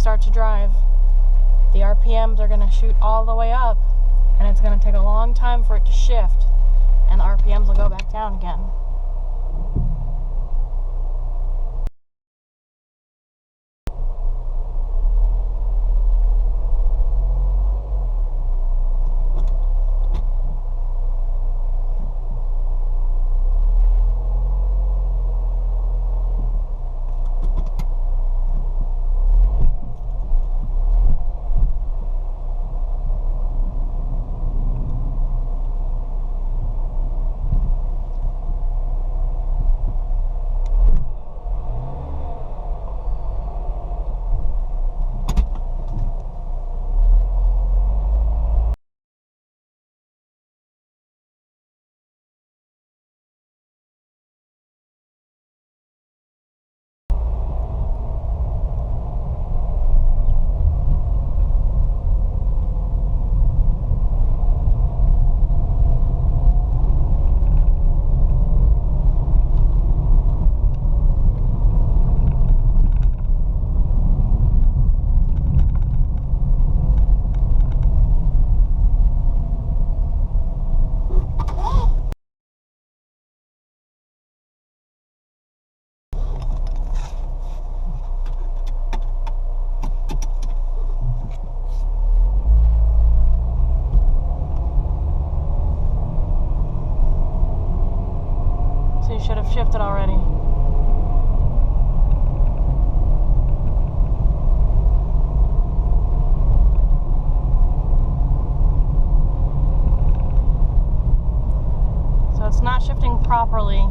start to drive, the RPMs are going to shoot all the way up, and it's going to take a long time for it to shift, and the RPMs will go back down again. So you should have shifted already. So it's not shifting properly.